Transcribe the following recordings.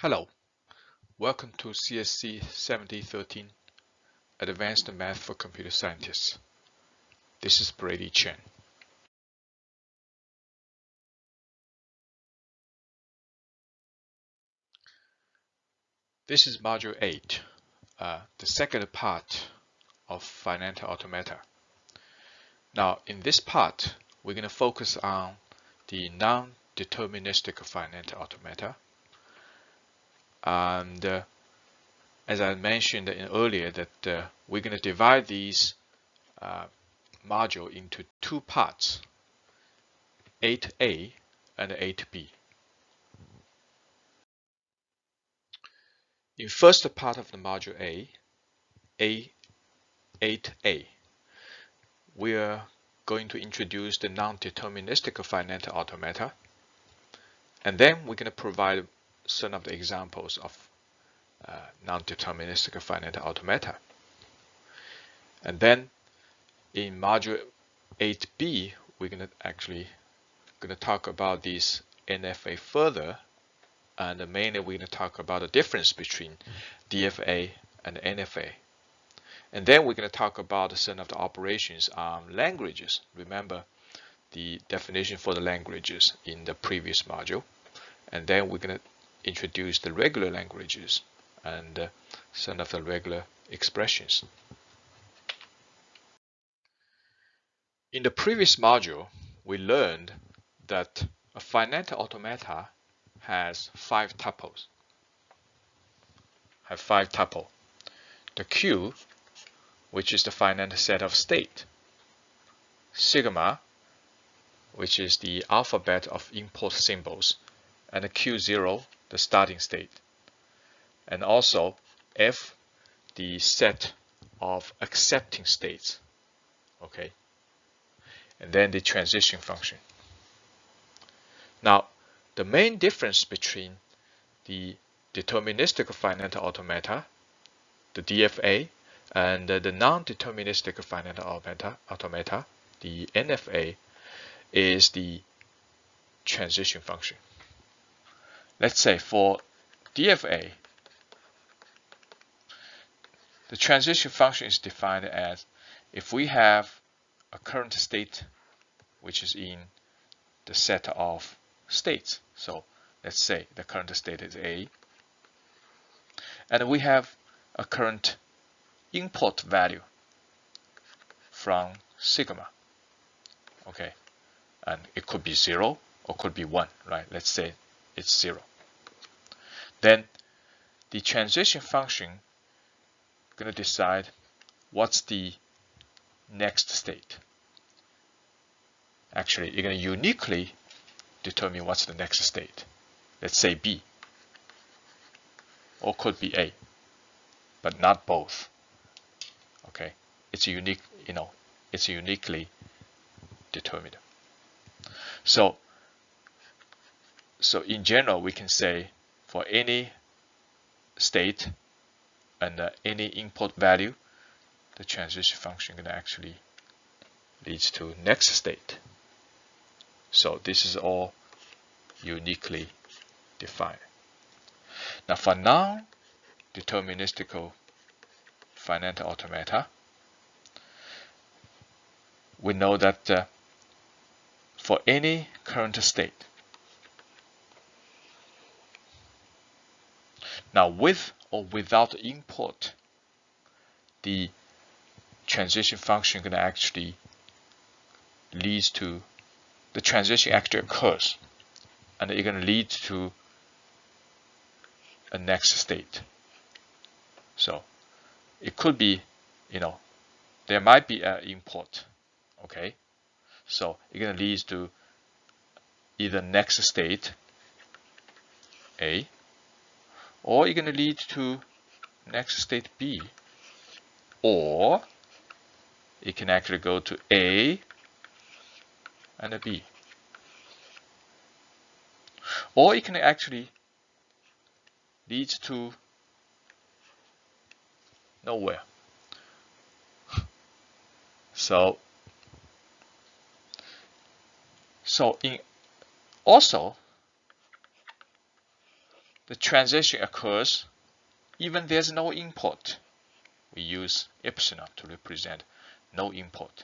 Hello, welcome to CSC7013, Advanced Math for Computer Scientists. This is Brady Chen. This is Module 8, the second part of Finite Automata. Now, in this part, we're going to focus on the non-deterministic Finite Automata. And as I mentioned earlier, that we're going to divide these module into two parts, 8a and 8b. In first part of the module A8a, we are going to introduce the non-deterministic finite automata, and then we're going to provide some of the examples of non-deterministic finite automata. And then in module 8b, we're going to talk about these NFA further, and mainly we're going to talk about the difference between DFA and NFA. And then we're going to talk about some of the operations on languages. Remember the definition for the languages in the previous module. And then we're going to introduce the regular languages and some of the regular expressions. In the previous module, we learned that a finite automata has 5 tuples. The Q, which is the finite set of state, sigma, which is the alphabet of import symbols, and the Q0, the starting state, and also F, the set of accepting states, okay, and then the transition function. Now, the main difference between the deterministic finite automata, the DFA, and the non-deterministic finite automata, the NFA, is the transition function. Let's say for DFA, the transition function is defined as if we have a current state which is in the set of states. So let's say the current state is A, and we have a current import value from sigma, okay, and it could be 0 or could be 1, right? Let's say it's 0. Then the transition function going to decide what's the next state. Actually, you're going to uniquely determine what's the next state. Let's say B, or could be A, but not both. Okay, it's unique, it's uniquely determined. So in general, we can say for any state and any import value, the transition function can actually leads to next state. So this is all uniquely defined. Now for non-deterministic finite automata, we know that for any current state, now with or without import, the transition function can actually leads to the transition actually occurs, and it's going to lead to a next state. So it could be, there might be an import, okay? So it's going to lead to either next state A, or it's going to lead to next state B, or it can actually go to A and a B, or it can actually lead to nowhere. So in also the transition occurs even there's no input. We use epsilon to represent no input.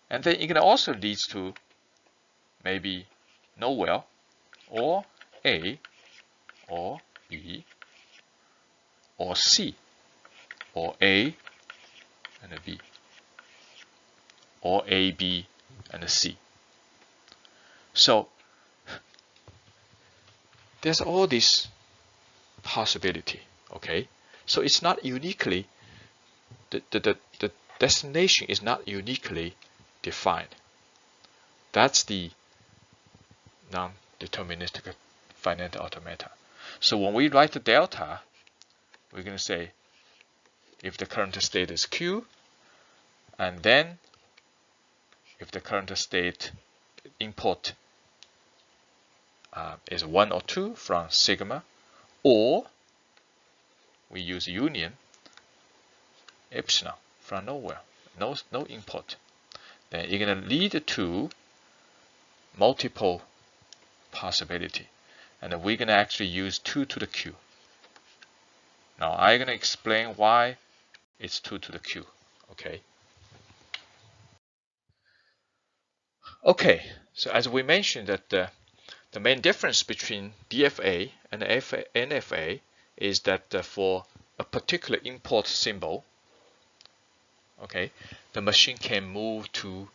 And then it can also lead to maybe nowhere, or A, or B, or C, or A and a B, or A, B, and a C. So there's all this possibility, okay? So it's not uniquely, the destination is not uniquely defined. That's the non-deterministic finite automata. So when we write the delta, we're going to say if the current state is Q, and then if the current state input is 1 or 2 from sigma, or we use union epsilon from nowhere, no input, then you're going to lead to multiple possibility, and we're going to actually use 2 to the Q. Now I'm going to explain why it's 2 to the Q. Okay, so as we mentioned that the main difference between DFA and NFA is that for a particular import symbol, okay, the machine can move to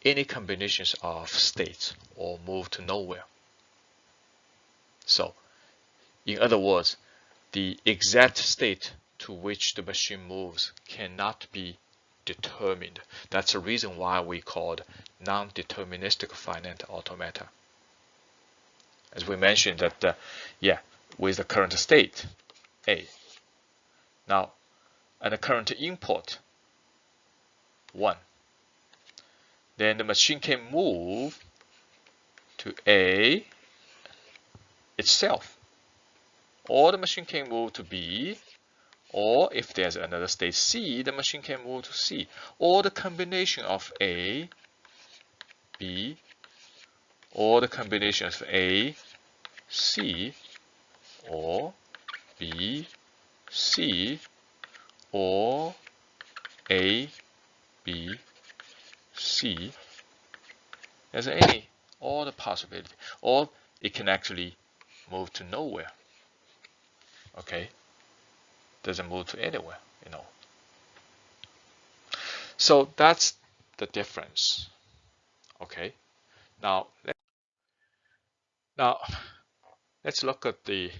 any combinations of states or move to nowhere. So, in other words, the exact state to which the machine moves cannot be determined. That's the reason why we called non-deterministic finite automata. As we mentioned that, with the current state, A. Now, and the current input, 1. Then the machine can move to A itself, or the machine can move to B, or if there's another state C, the machine can move to C, or the combination of A, B, or the combination of A, C, or B, C, or A, B, C. There's all the possibility, or it can actually move to nowhere. Okay, doesn't move to anywhere, So that's the difference. Okay, now let's look at the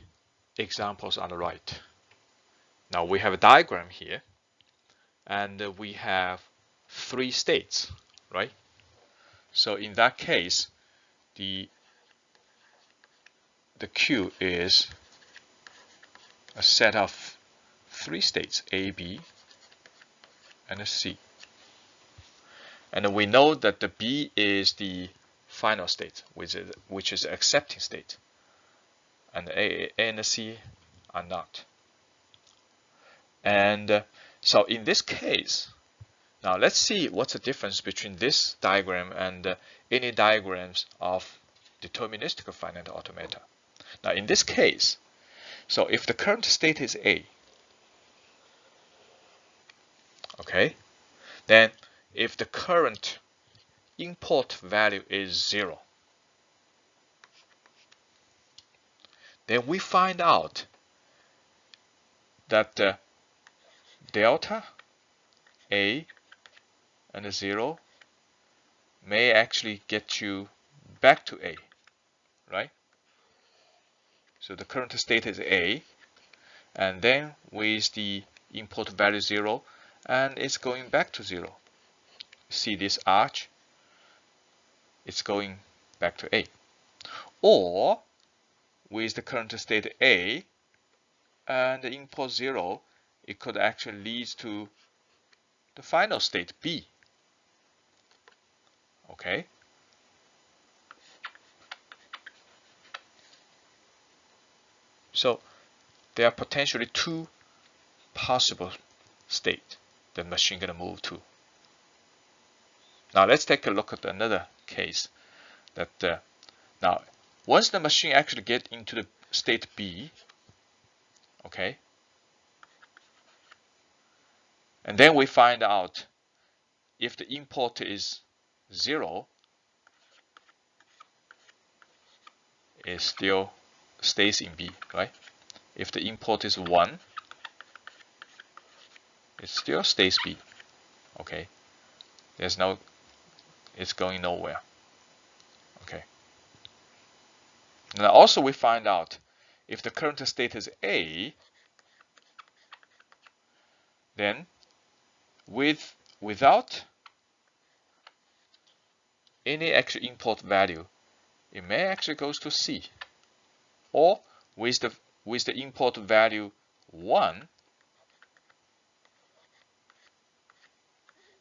examples on the right. Now we have a diagram here, and we have 3 states, right? So in that case, the Q is a set of 3 states, A, B, and a C. And we know that the B is the final state, which is accepting state, and A and the C are not. And so in this case, now let's see what's the difference between this diagram and any diagrams of deterministic finite automata. Now in this case, so if the current state is A, okay, then if the current input value is 0, then we find out that delta A and 0 may actually get you back to A, right? So the current state is A, and then with the input value 0, and it's going back to 0. See this arch? It's going back to A. Or with the current state A and the input 0, it could actually lead to the final state B. Okay? So there are potentially 2 possible states the machine gonna move to. Now let's take a look at another case. That now once the machine actually get into the state B, Okay. And then we find out if the import is 0, it still stays in B, right? If the import is 1, it still stays B. Okay. It's going nowhere. Okay. Now also we find out if the current state is A, then without any actual import value, it may actually goes to C. Or with the import value 1,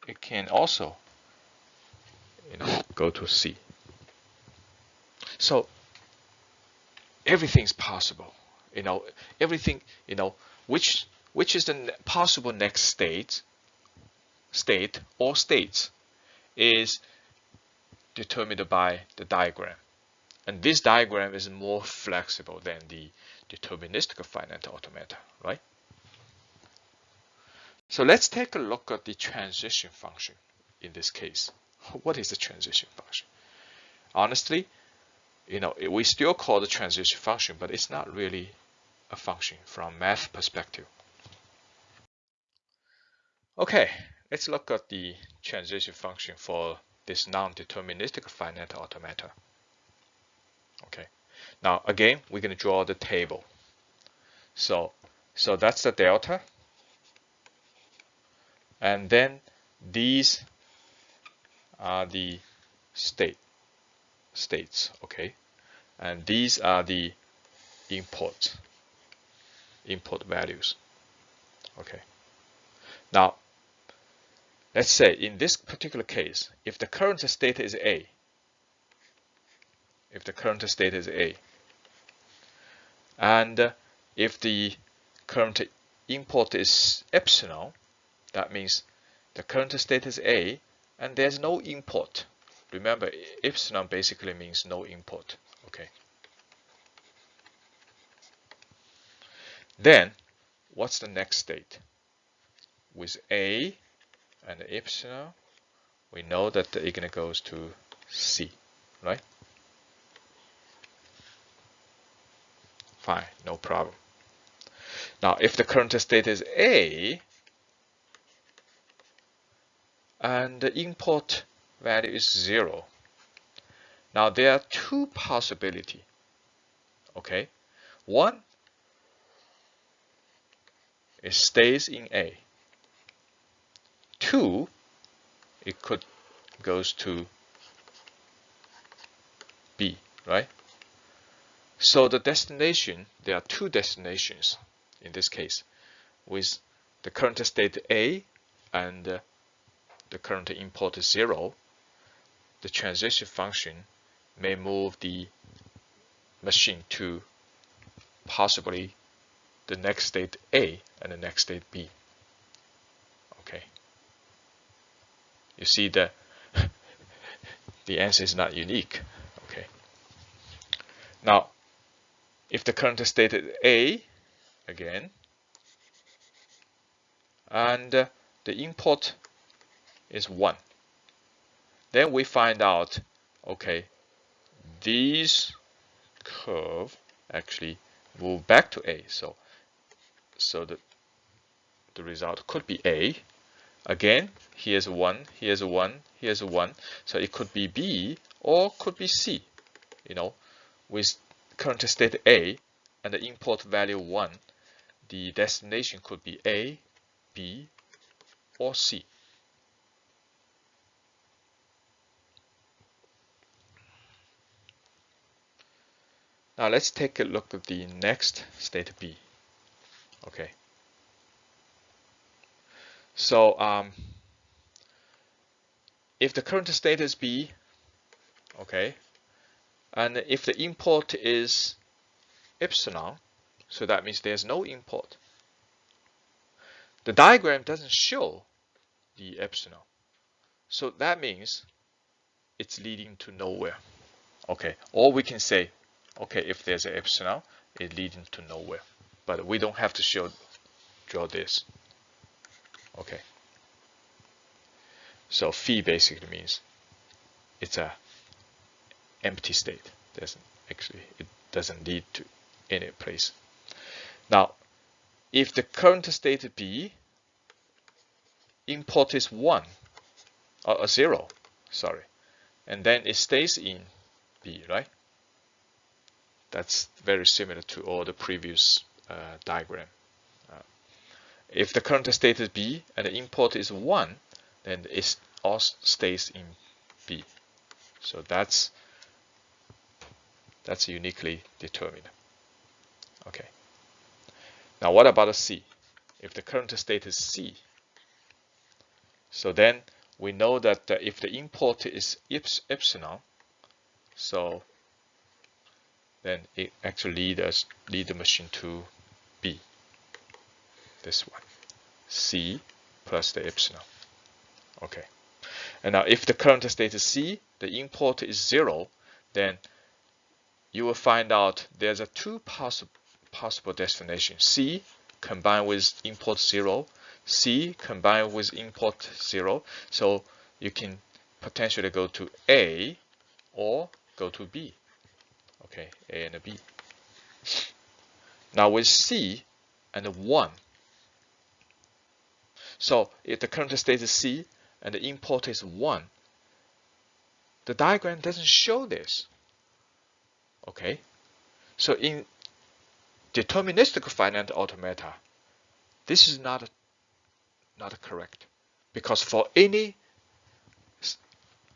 it can also go to C. So everything's possible. Everything, which is the possible next state or states is determined by the diagram. And this diagram is more flexible than the deterministic finite automata, right? So let's take a look at the transition function in this case. What is the transition function? Honestly, we still call the transition function, but it's not really a function from math perspective. Okay, let's look at the transition function for this non-deterministic finite automata. Okay, now again, we're going to draw the table. So that's the delta, and then these are the states. Okay, and these are the import values. Okay, now let's say in this particular case, if the current state is A, and if the current import is epsilon, that means the current state is A and there's no import. Remember, epsilon basically means no import. Okay. Then what's the next state? With A and epsilon, we know that the igna goes to C, right? Fine, no problem. Now, if the current state is A and the import value is 0, now there are two possibilities. Okay, one, it stays in A. Two, it could goes to B, right? So the destination, there are two destinations in this case, with the current state A and the current import is 0. The transition function may move the machine to possibly the next state A and the next state B. Okay. You see that the answer is not unique. Okay. Now, if the current state is A, again, and the import is 1, then we find out, okay, these curve actually move back to A. So the result could be A. Again, here's 1, here's 1, here's 1. So it could be B or could be C. With current state A and the import value 1, the destination could be A, B, or C. Now let's take a look at the next state B. Okay. So if the current state is B, okay, and if the import is epsilon, so that means there's no import. The diagram doesn't show the epsilon, so that means it's leading to nowhere. Okay, or we can say, okay, if there's an epsilon, it's leading to nowhere. but we don't have to draw this. Okay. So phi basically means it's a empty state. It doesn't lead to any place. Now, if the current state B import is 1 or 0, sorry, and then it stays in B, right? That's very similar to all the previous diagram. If the current state is B and the import is 1, then it also stays in B. So that's uniquely determined. Okay. Now what about a C? If the current state is C, so then we know that if the import is epsilon, so then it actually lead the machine to B. This one, C plus the epsilon. Okay. And now if the current state is C, the import is 0, then you will find out there's a two possible destination. C combined with import 0, C combined with import 0. So you can potentially go to A or go to B. Okay, A and B. Now with C and 1, so if the current state is C and the import is 1, the diagram doesn't show this. Okay, so in deterministic finite automata, this is not correct, because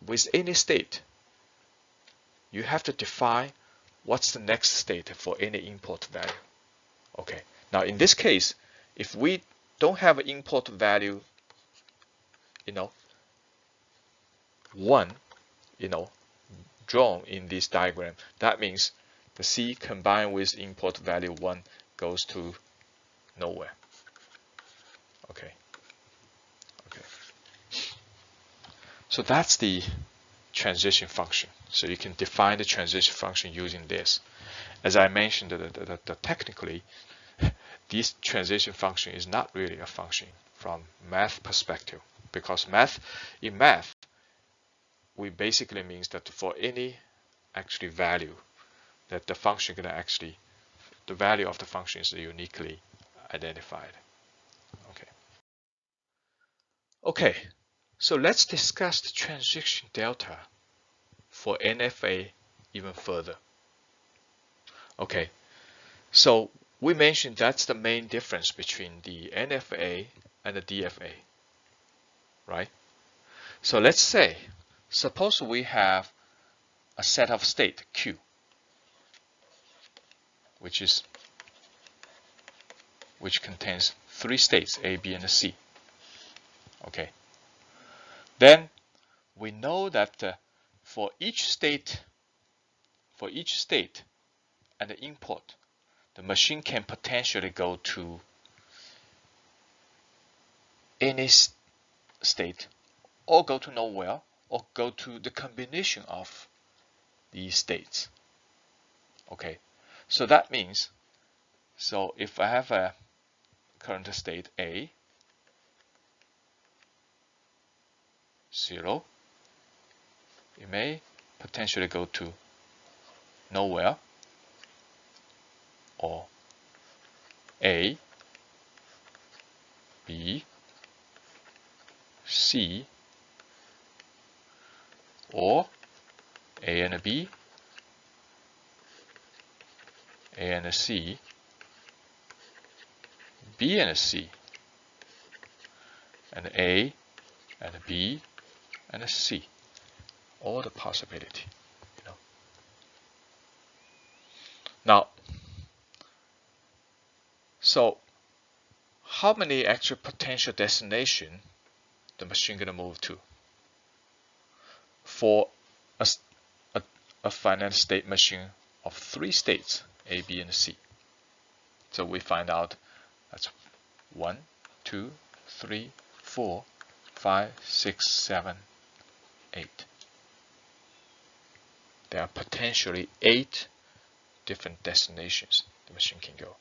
with any state, you have to define what's the next state for any import value. Okay, now in this case, if we don't have an import value, 1, drawn in this diagram, that means the C combined with import value 1 goes to nowhere. Okay. So that's the transition function. So you can define the transition function using this. As I mentioned, technically, this transition function is not really a function from math perspective, because in math, we basically means that for any actually value, that the function can actually, the value of the function is uniquely identified. Okay, so let's discuss the transition delta for NFA even further. Okay, so we mentioned that's the main difference between the NFA and the DFA, right? So let's say, suppose we have a set of state Q, which contains 3 states, A, B, and C. Okay, then we know that for each state and the import, the machine can potentially go to any state, or go to nowhere, or go to the combination of these states. Okay, so that means, so if I have a current state A, 0, it may potentially go to nowhere, or A, B, C, or A and B, A and C, B and C, and A and B and C. All the possibility, Now, so how many actual potential destination the machine gonna move to for a finite state machine of 3 states, A, B, and C? So we find out that's 1, 2, 3, 4, 5, 6, 7, 8. There are potentially 8 different destinations the machine can go.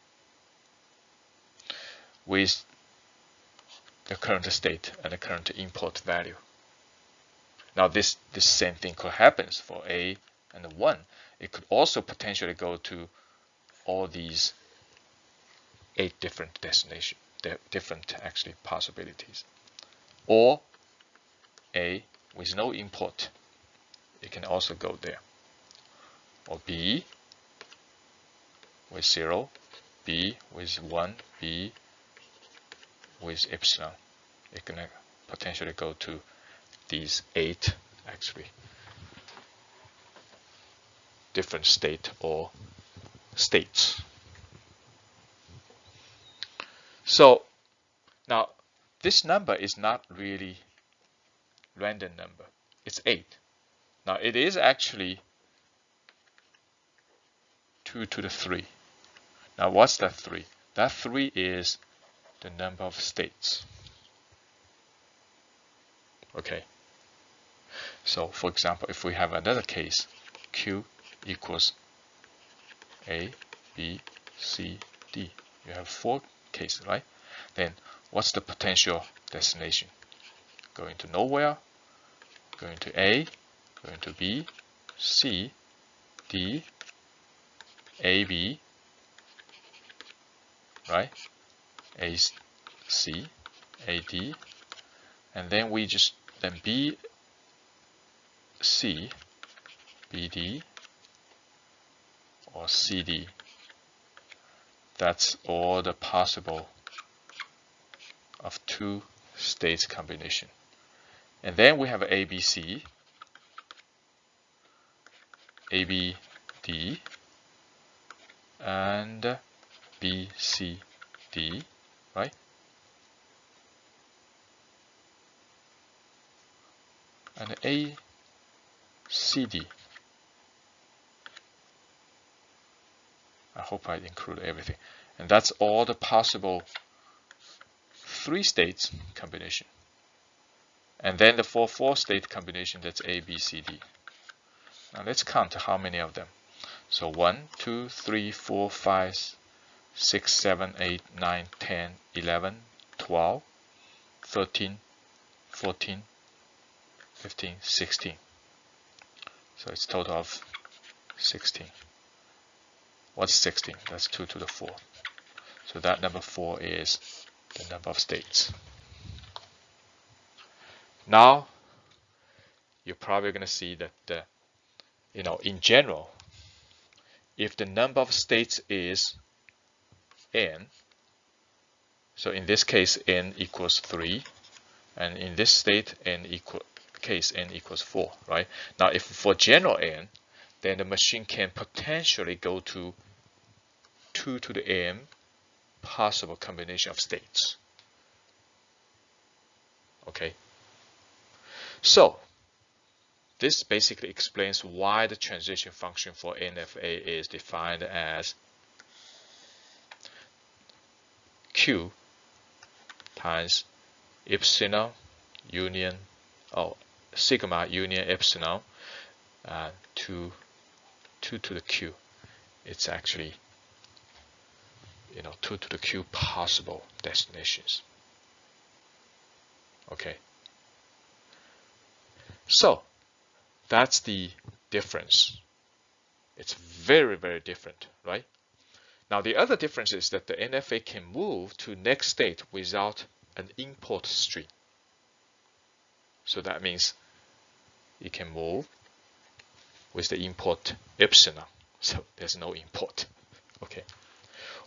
with the current state and the current import value. Now this same thing could happen for A and 1. It could also potentially go to all these 8 different destinations, different actually possibilities. Or A with no import, it can also go there. Or B with 0, B with 1, B with epsilon. It can potentially go to these 8 actually different state or states. So now this number is not really random number. It's 8. Now it is actually 2 to the 3. Now what's that 3? That 3 is the number of states. Okay. So for example, if we have another case, Q equals A, B, C, D. You have 4 cases, right? Then what's the potential destination? Going to nowhere, going to A, going to B, C, D, A, B, right? A, C, A, D, and then we just, then B, C, B, D, or C, D. That's all the possible of 2 states combination. And then we have A, B, C, A, B, D, and B, C, D, right? And A, C, D. I hope I include everything. And that's all the possible 3 states combination. And then the 4 state combination, that's A, B, C, D. Now let's count how many of them. So 1, 2, 3, 4, 5, 6, 7, 8, 9, 10, 11, 12, 13, 14, 15, 16. So it's total of 16. What's 16? That's 2 to the 4. So that number 4 is the number of states. Now, you're probably going to see that, in general, if the number of states is n, so in this case n equals 3, and in this state n equals 4, right? Now, if for general n, then the machine can potentially go to 2 to the m possible combination of states. Okay. So this basically explains why the transition function for NFA is defined as Q times epsilon union, sigma union epsilon to 2 to the Q. It's actually 2 to the Q possible destinations. Okay. So that's the difference. It's very, very different, right? Now the other difference is that the NFA can move to next state without an import stream. So that means it can move with the import epsilon. So there's no import. Okay.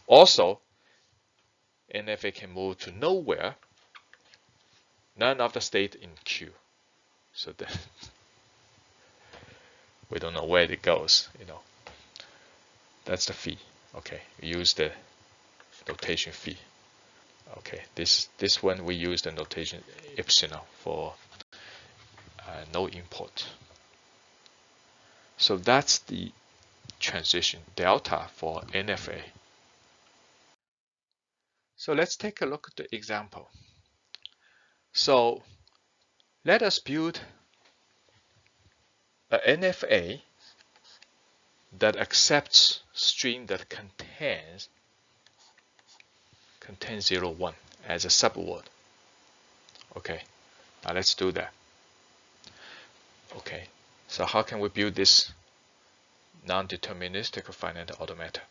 Also, NFA can move to nowhere, none of the state in Q. So we don't know where it goes, That's the phi. Okay, we use the notation phi. Okay, this one we use the notation epsilon for no import. So that's the transition delta for NFA. So let's take a look at the example. So let us build a NFA that accepts string that contains contains 0, 1 as a subword. Okay, now let's do that. Okay, so how can we build this non-deterministic finite automata?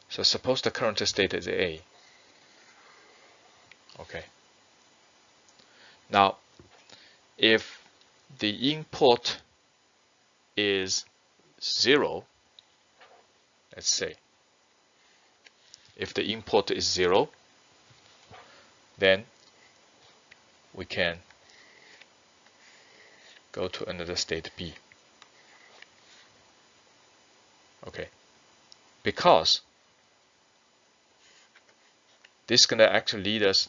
So suppose the current state is A. Okay. Now, if the input is 0, let's say, if the input is 0, then we can go to another state B. Okay, because this is going to actually lead us,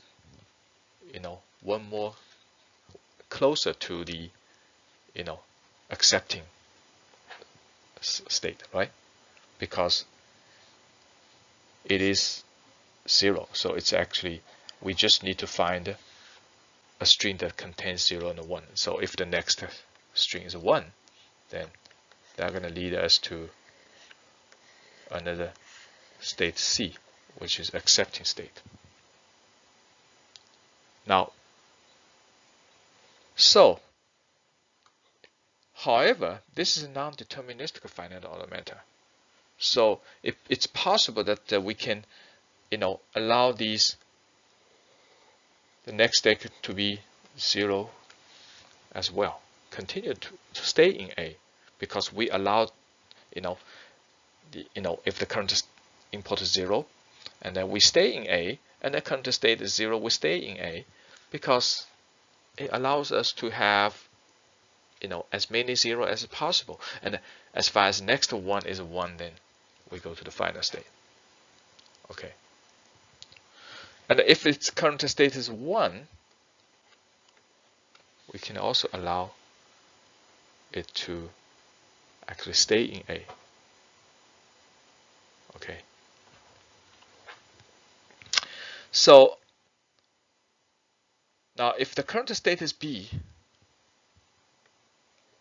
one more closer to the, accepting state, right? Because it is 0, so it's actually, we just need to find a string that contains 0 and 1. So if the next string is 1, then they're going to lead us to another state C, which is accepting state. Now, so, however, this is a non-deterministic finite automata. So it's possible that we can, allow the next state to be 0 as well. Continue to stay in A, because we allowed, if the current input is 0, and then we stay in A, and the current state is 0, we stay in A, because it allows us to have, as many 0 as possible. And as far as next one is 1, then we go to the final state. Okay. And if its current state is 1, we can also allow it to actually stay in A. Okay. So now if the current state is B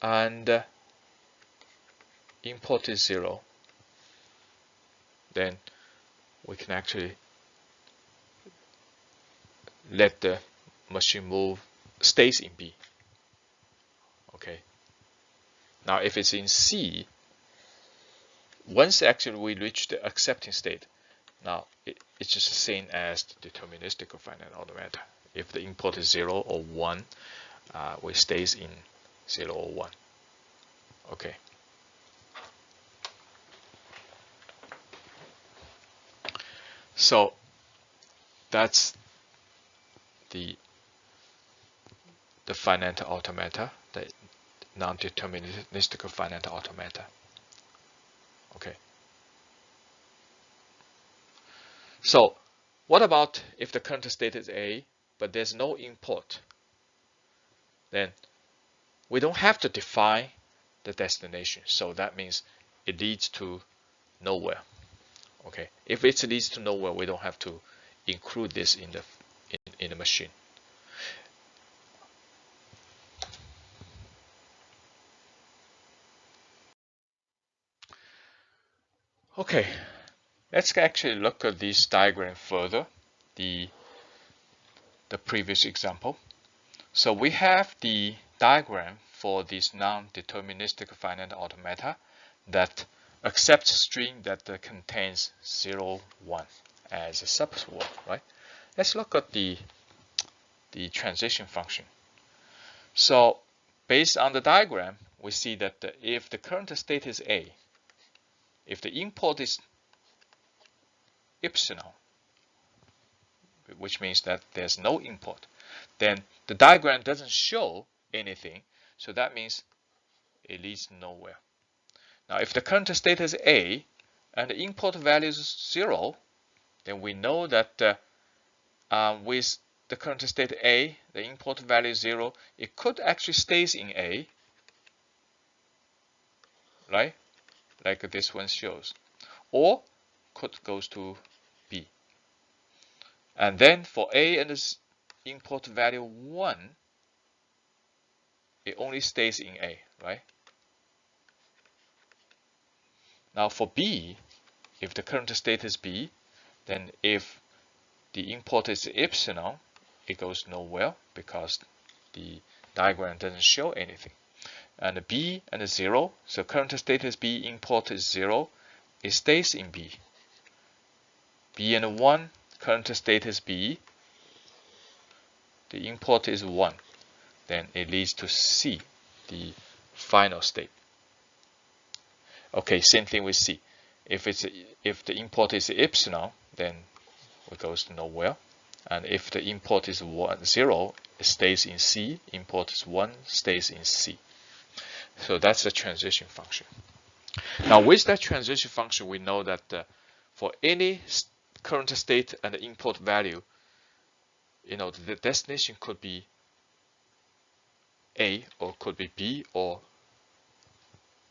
and input is 0, then we can actually let the machine move, stays in B. Okay. Now if it's in C, once actually we reach the accepting state, now it's just the same as the deterministic finite automata. If the input is 0 or 1, we stays in 0 or 1. Okay. So that's the finite automata, the non-deterministic finite automata. Okay. So what about if the current state is A, but there's no input? Then we don't have to define the destination. So that means it leads to nowhere. Okay. If it leads to nowhere, we don't have to include this in the machine. Okay, let's actually look at this diagram further, the previous example. So we have the diagram for this non-deterministic finite automata that accepts string that contains 0, 1 as a subword, right? Let's look at the transition function. So based on the diagram, we see that if the current state is A, if the input is epsilon, which means that there's no input, then the diagram doesn't show anything. So that means it leads nowhere. Now, if the current state is A and the input value is 0, then we know that with the current state A, the input value is 0, it could actually stays in A, right? Like this one shows, or could goes to B. And then for A and its input value 1, it only stays in A, right? Now for B, if the current state is B, then if the import is epsilon, it goes nowhere because the diagram doesn't show anything. And B and 0, so current state is B, import is 0, it stays in B. B and 1, current state is B, the import is 1. Then it leads to C, the final state. Okay, same thing with C. If the import is epsilon, then it goes to nowhere. And if the import is 0, it stays in C. Import is 1, stays in C. So that's the transition function. Now with that transition function, we know that for any current state and the import value, the destination could be A, or could be B, or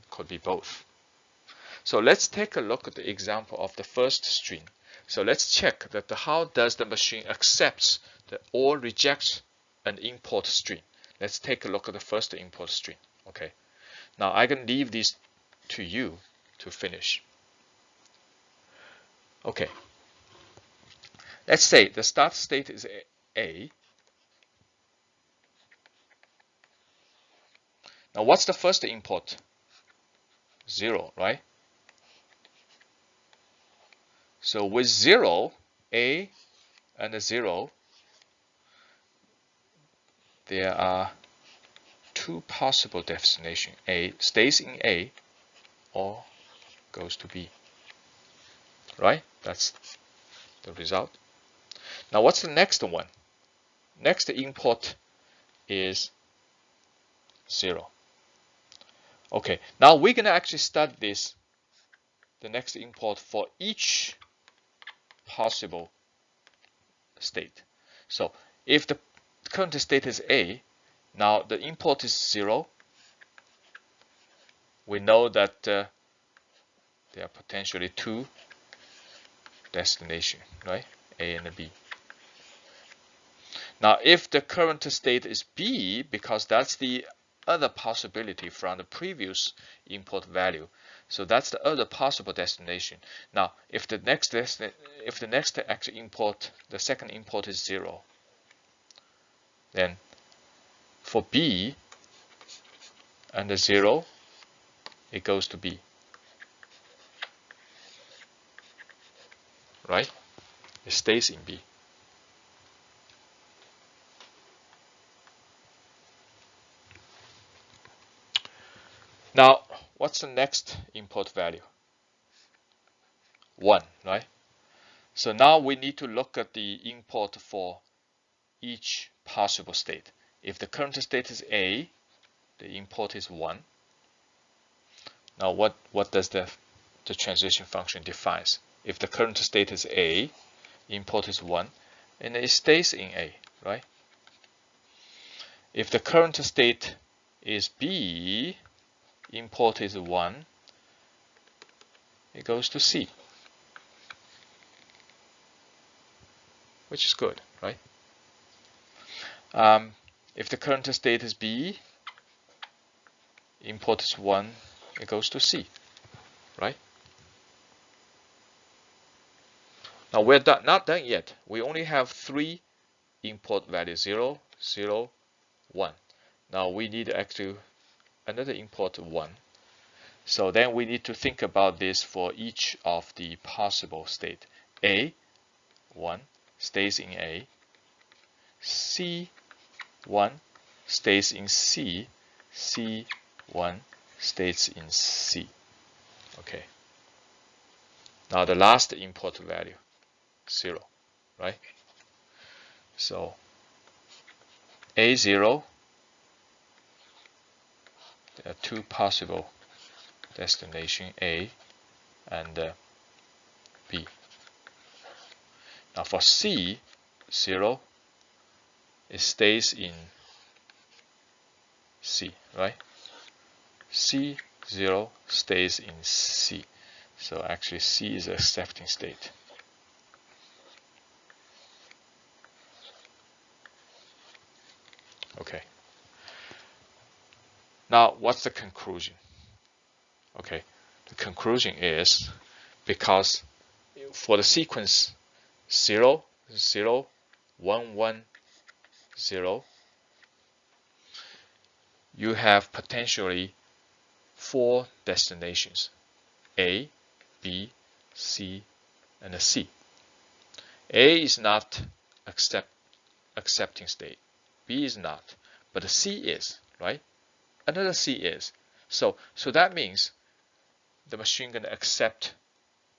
could be both. So let's take a look at the example of the first string. So let's check that how does the machine accepts or rejects an import string. Let's take a look at the first import string. Okay. Now I can leave this to you to finish. Okay. Let's say the start state is A. Now what's the first import? 0, right? So with 0, A and 0, there are two possible destinations. A stays in A or goes to B. Right? That's the result. Now what's the next one? Next import is 0. Okay, now we're going to actually start the next import for each possible state. So if the current state is A, now the import is 0. We know that there are potentially two destinations, right? A and B. Now if the current state is B, because that's the other possibility from the previous import value, so that's the other possible destination. Now if the next actual import, the second import is 0, then for B and 0, it goes to B. Right? It stays in B. Now, what's the next import value? 1, right? So now we need to look at the import for each possible state. If the current state is A, the import is 1. Now what does the transition function defines? If the current state is A, import is 1, and it stays in A, right? If the current state is B, import is 1, it goes to C, which is good, right? If the current state is B, import is 1, it goes to C, right? Now we're not done yet. We only have 3 import values, 0, 0, 1. Now we need actually another import 1. So then we need to think about this for each of the possible state. A, 1, stays in A. C, 1, stays in C. C, 1, stays in C. Okay. Now the last import value, 0, right? So A0, there are two possible destinations, A and B. Now for C, 0, it stays in C, right? C0 stays in C. So actually C is the accepting state. Okay. Now what's the conclusion? Okay, the conclusion is because for the sequence 0, 0, 1, 1, 0, you have potentially 4 destinations: A, B, C, and C. A is not accepting state. B is not, but C is, right? Another C is. So that means the machine gonna accept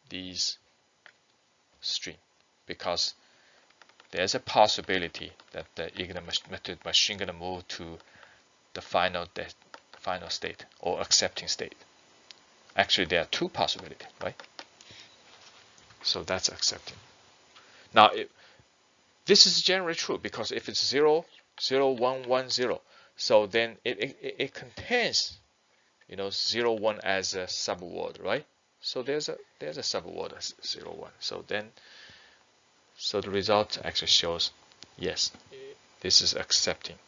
these string, because there's a possibility that the machine gonna move to the final state or accepting state. Actually, there are 2 possibilities, right? So that's accepting. Now, this is generally true, because if it's 0, 0, 1, 1, 0, so then it contains, 0, 1 as a subword, right? So there's a subword as 0, 1. So the result actually shows, yes, this is accepting.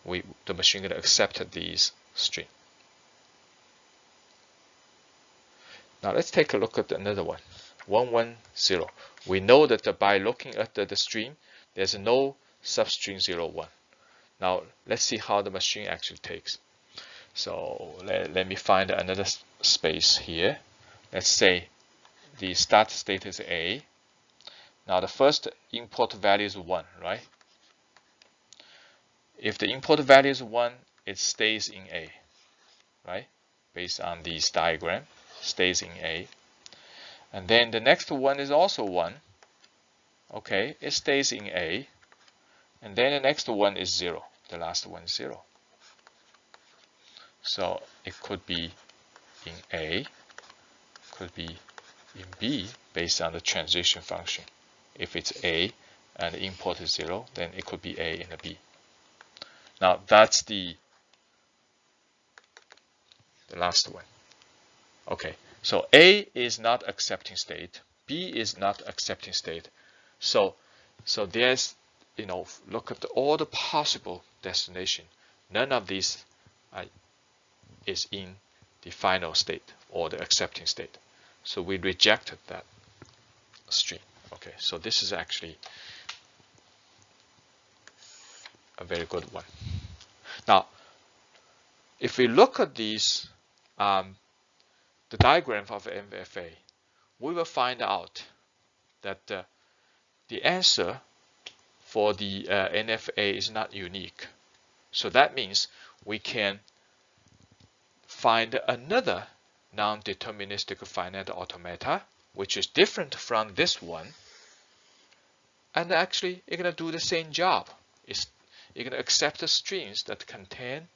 The machine gonna accept these string. Now let's take a look at another one. 1, 1, 0. We know that by looking at the string, there's no substring 0, 1. Now let's see how the machine actually takes. So let me find another space here. Let's say the start state is A. Now the first import value is 1, right? If the import value is 1, it stays in A, right? Based on this diagram, stays in A. And then the next one is also 1. Okay, it stays in A. And then the next one is 0. The last one is 0. So it could be in A, could be in B, based on the transition function. If it's A and the import is 0, then it could be A and a B. Now that's the last one. Okay, so A is not accepting state, B is not accepting state. So there's, look at all the possible destination. None of these is in the final state or the accepting state. So we rejected that string. Okay, so this is actually a very good one. Now, if we look at these, the diagram of MFA, we will find out that the answer for the NFA is not unique. So that means we can find another non-deterministic finite automata, which is different from this one, and actually it's going to do the same job. It's going to accept the strings that contain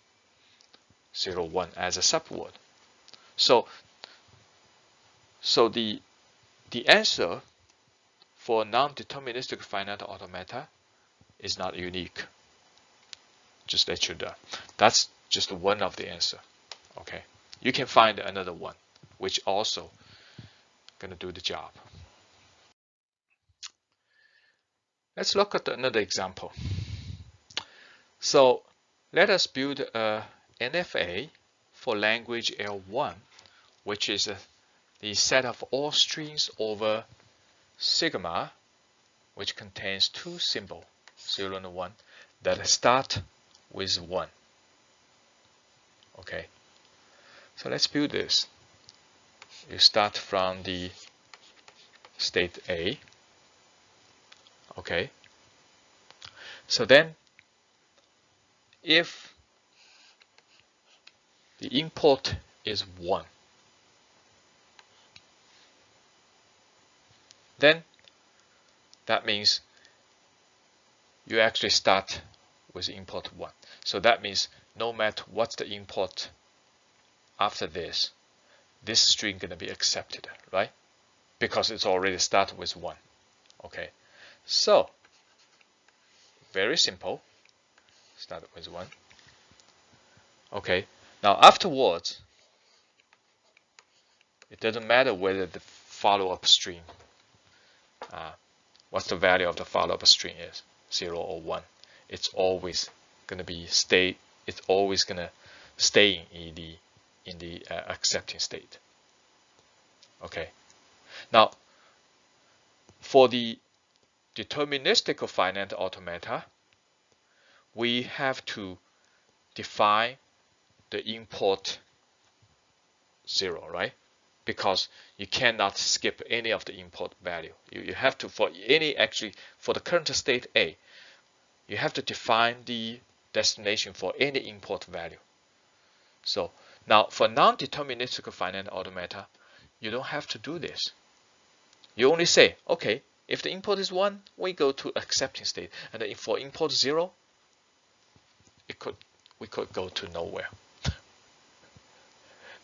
0, 1 as a subword. So the answer for non-deterministic finite automata is not unique. Just let you know. That's just one of the answer. Okay, you can find another one which also gonna do the job. Let's look at another example. So let us build a NFA for language L1, which is the set of all strings over sigma, which contains 2 symbols, 0 and 1, that start with 1. Okay, so let's build this. You start from the state A. Okay, so then if the import is 1, then that means you actually start with import 1. So that means no matter what's the import after this string gonna be accepted, right? Because it's already started with 1. Okay, so very simple. Start with 1. Okay, now afterwards, it doesn't matter whether the follow-up string, what's the value of the follow-up string is, 0 or 1. It's always gonna stay in the accepting state. Okay, now for the deterministic finite automata, we have to define the import 0, right? Because you cannot skip any of the import value. You have to, for the current state A, you have to define the destination for any import value. So now for non-deterministic finite automata, you don't have to do this. You only say, okay, if the import is 1, we go to accepting state, and if for import 0, we could go to nowhere.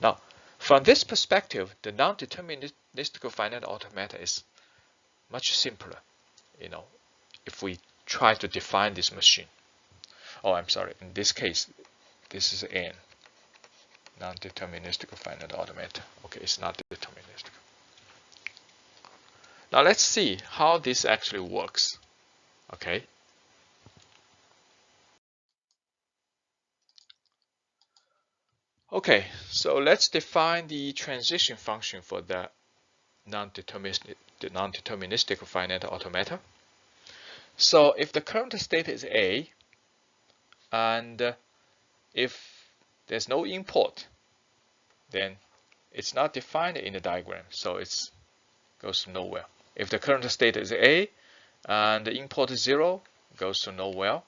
Now, from this perspective, the non-deterministic finite automata is much simpler, if we try to define this machine. Oh, I'm sorry, in this case, this is N, non-deterministic finite automata. Okay, it's not deterministic. Now let's see how this actually works. Okay. Okay, so let's define the transition function for the non-deterministic finite automata. So if the current state is A, and if there's no import, then it's not defined in the diagram, so it goes to nowhere. If the current state is A, and the import is 0, goes to nowhere.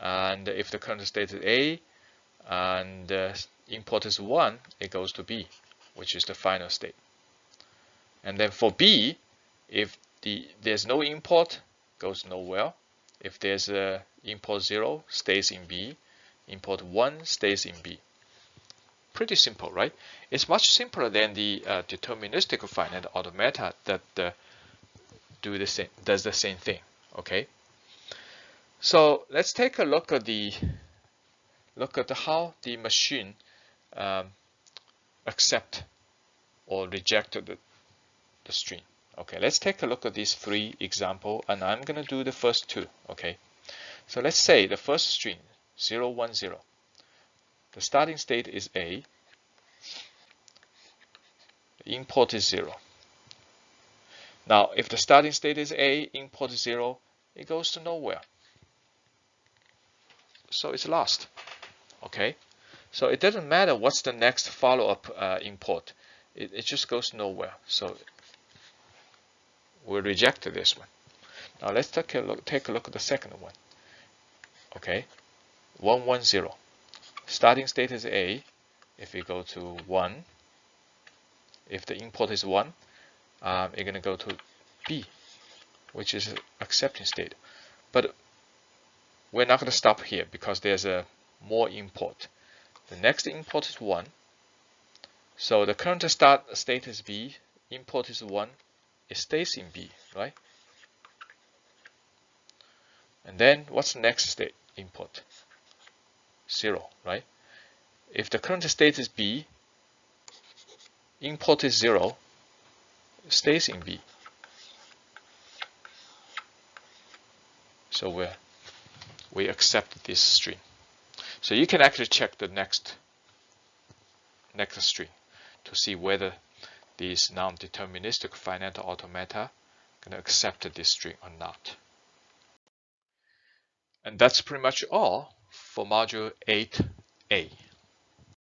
And if the current state is A, and import is 1, it goes to B, which is the final state. And then for B, if there's no import, goes nowhere. If there's a import 0, stays in B. Import 1 stays in B. Pretty simple, right? It's much simpler than the deterministic finite automata that does the same thing. Okay. So let's take a look at how the machine accept or reject the string. Okay, let's take a look at these 3 examples, and I'm going to do the first 2. Okay, so let's say the first string 0, 1, 0. The starting state is A. The import is 0. Now, if the starting state is A, import is 0, it goes to nowhere. So it's lost. Okay, so it doesn't matter what's the next follow-up import. It just goes nowhere. So we'll reject this one. Now let's take a look at the second one. Okay, 1, 1, 0. Starting state is A. If we go to 1, if the import is 1, you're going to go to B, which is accepting state. But we're not going to stop here because there's a more import. The next import is 1. So the current start state is B. Import is 1. It stays in B, right? And then what's the next state import? 0, right? If the current state is B, import is 0, it stays in B. So we accept this string. So you can actually check the next string to see whether these non-deterministic finite automata can accept this string or not. And that's pretty much all for module 8A.